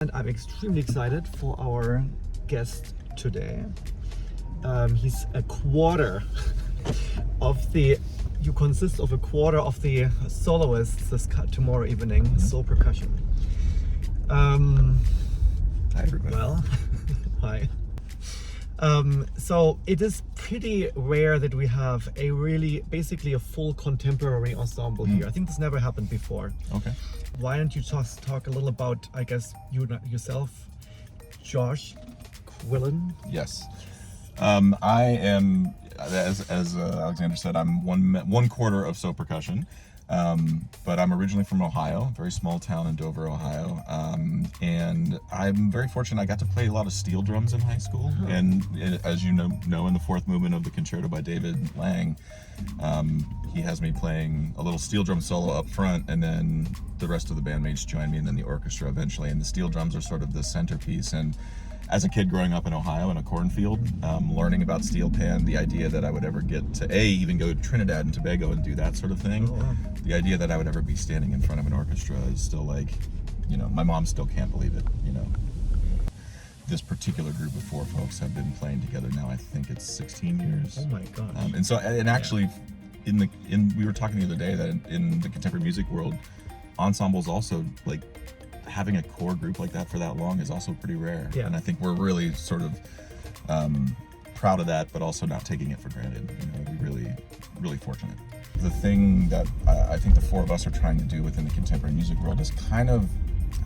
And I'm extremely excited for our guest today. He's a quarter of the, you consist of a quarter of the soloists this tomorrow evening, So Percussion. Hi everybody. Well, hi. So it is pretty rare that we have a really, basically a full contemporary ensemble here. I think this never happened before. Okay. Why don't you just talk a little about, I guess, yourself, Josh Quillen? Yes. I am, as Alexander said, I'm one quarter of So Percussion. But I'm originally from Ohio, a very small town in Dover, Ohio. And I'm very fortunate. I got to play a lot of steel drums in high school. Oh. And as you know, in the fourth movement of the concerto by David Lang, he has me playing a little steel drum solo up front, and then the rest of the bandmates join me, and then the orchestra eventually. And the steel drums are sort of the centerpiece. And as a kid growing up in Ohio in a cornfield, learning about steel pan, the idea that I would ever get to even go to Trinidad and Tobago and do that sort of thing, the idea that I would ever be standing in front of an orchestra is still like, my mom still can't believe it, This particular group of four folks have been playing together now, I think it's 16 years. Oh my gosh. And actually, we were talking the other day that in the contemporary music world, ensembles also, like, having a core group like that for that long is also pretty rare. Yeah. And I think we're really sort of proud of that, but also not taking it for granted. We're really, really fortunate. The thing that I think the four of us are trying to do within the contemporary music world is kind of,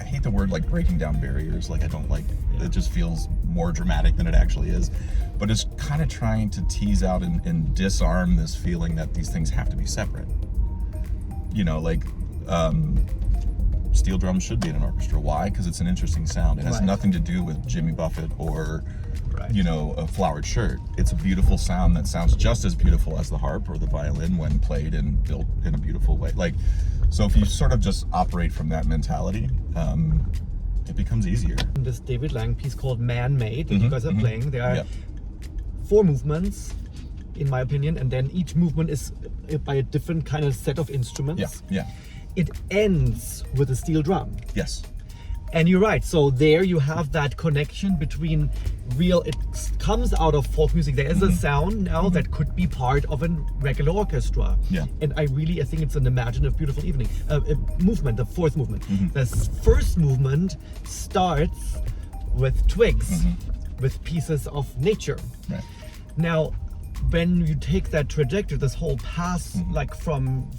I hate the word like breaking down barriers. Like, I don't like, it just feels more dramatic than it actually is. But it's kind of trying to tease out and disarm this feeling that these things have to be separate. Steel drums should be in an orchestra. Why? Because it's an interesting sound. It has nothing to do with Jimmy Buffett or, a flowered shirt. It's a beautiful sound that sounds just as beautiful as the harp or the violin when played and built in a beautiful way. So if you sort of just operate from that mentality, it becomes easier. This David Lang piece called Man-Made that you guys are playing, there are 4 movements, in my opinion, and then each movement is by a different kind of set of instruments. Yeah. It ends with a steel drum. Yes. And you're right, so there you have that connection between it comes out of folk music. There is a sound now that could be part of a regular orchestra. Yeah. And I think it's an imaginative, beautiful evening. Movement, the fourth movement. The first movement starts with twigs, with pieces of nature. Right. Now, when you take that trajectory, this whole path, like from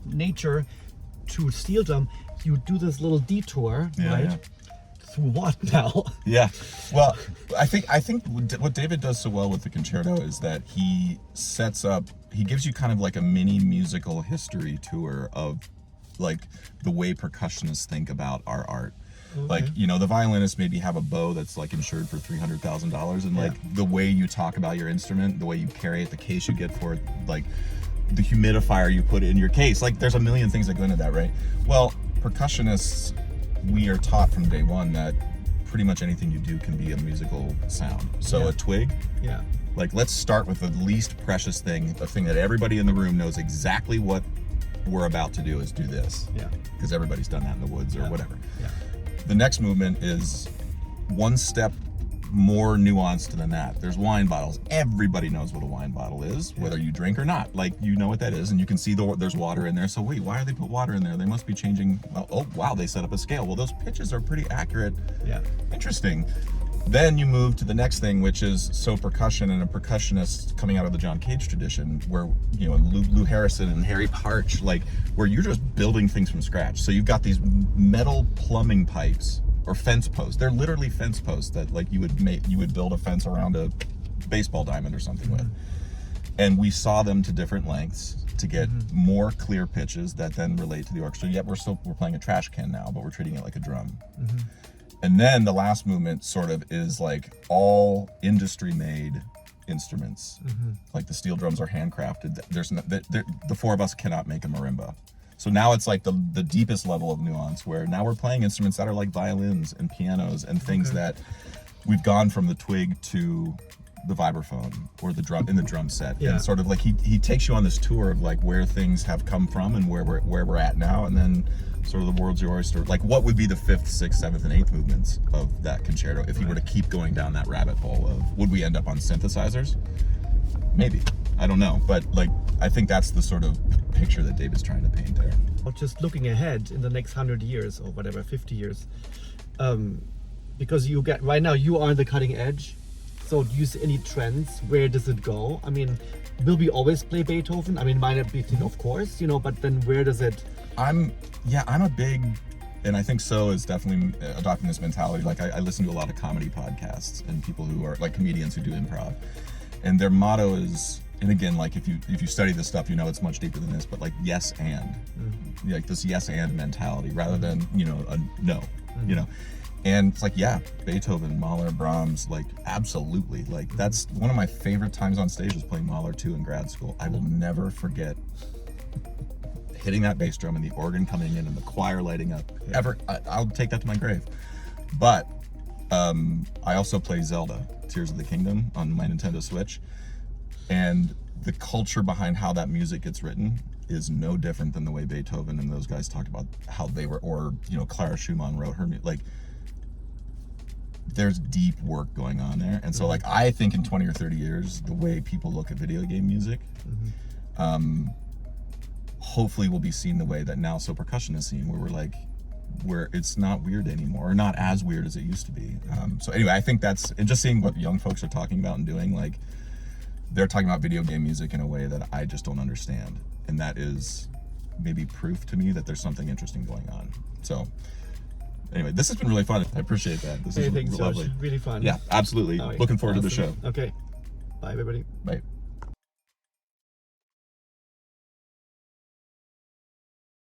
nature to steel drum, you do this little detour, right? Yeah. Through what now? Yeah. Well, I think what David does so well with the concerto is that he gives you kind of like a mini musical history tour of like the way percussionists think about our art. Okay. Like, the violinists maybe have a bow that's like insured for $300,000, and like the way you talk about your instrument, the way you carry it, the case you get for it, like the humidifier you put in your case, like there's a million things that go into that, right? Well, percussionists, we are taught from day one that pretty much anything you do can be a musical sound. So a twig, like let's start with the least precious thing, the thing that everybody in the room knows exactly what we're about to do is do this. Yeah. Because everybody's done that in the woods or whatever. Yeah. The next movement is one step more nuanced than that. There's wine bottles. Everybody knows what a wine bottle is, whether you drink or not. Like, you know what that is, and you can see there's water in there. So wait, why are they put water in there? They must be changing. Oh wow, they set up a scale. Well, those pitches are pretty accurate. Yeah. Interesting. Then you move to the next thing, which is So Percussion, and a percussionist coming out of the John Cage tradition, where Lou Harrison and Harry Parch, like where you're just building things from scratch. So you've got these metal plumbing pipes or fence posts. They're literally fence posts that like you would build a fence around a baseball diamond or something with. And we saw them to different lengths to get more clear pitches that then relate to the orchestra. Yet we're playing a trash can now, but we're treating it like a drum. And then the last movement sort of is like all industry made instruments. Like the steel drums are handcrafted. The four of us cannot make a marimba. So now it's like the deepest level of nuance, where now we're playing instruments that are like violins and pianos and things that we've gone from the twig to the vibraphone or the drum in the drum set, Yeah. and sort of like he takes you on this tour of like where things have come from and where we're at now, and then sort of the world's your oyster. Like, what would be the 5th, 6th, 7th, and 8th movements of that concerto if you were to keep going down that rabbit hole of, would we end up on synthesizers? Maybe. I don't know. But, like, I think that's the sort of picture that David's trying to paint there. Or just looking ahead in the next 100 years or whatever, 50 years. Because right now you are the cutting edge. So do you see any trends? Where does it go? I mean, will we always play Beethoven? I mean, minor beating, of course, but then where does it... I'm a big, and I think So is definitely adopting this mentality. Like, I listen to a lot of comedy podcasts and people who are like comedians who do improv, and their motto is, and again, like if you study this stuff, it's much deeper than this, but like yes and, like this yes and mentality rather than a no, and it's like, yeah, Beethoven, Mahler, Brahms, like absolutely, like that's one of my favorite times on stage was playing Mahler 2 in grad school. I will never forget hitting that bass drum and the organ coming in and the choir lighting up. I'll take that to my grave. But I also play Zelda Tears of the Kingdom on my Nintendo Switch, and the culture behind how that music gets written is no different than the way Beethoven and those guys talked about how they were, or Clara Schumann wrote her music. Like, there's deep work going on there. And so like I think in 20 or 30 years, the way people look at video game music, hopefully will be seen the way that now So Percussion is seen, where it's not weird anymore, or not as weird as it used to be. So anyway, I think that's, and just seeing what young folks are talking about and doing, like they're talking about video game music in a way that I just don't understand. And that is maybe proof to me that there's something interesting going on. So anyway, this has been really fun. I appreciate that. This is Thanks, lovely. Josh. Really fun. Yeah, absolutely. All right. Looking forward to the show. Okay. Bye, everybody. Bye.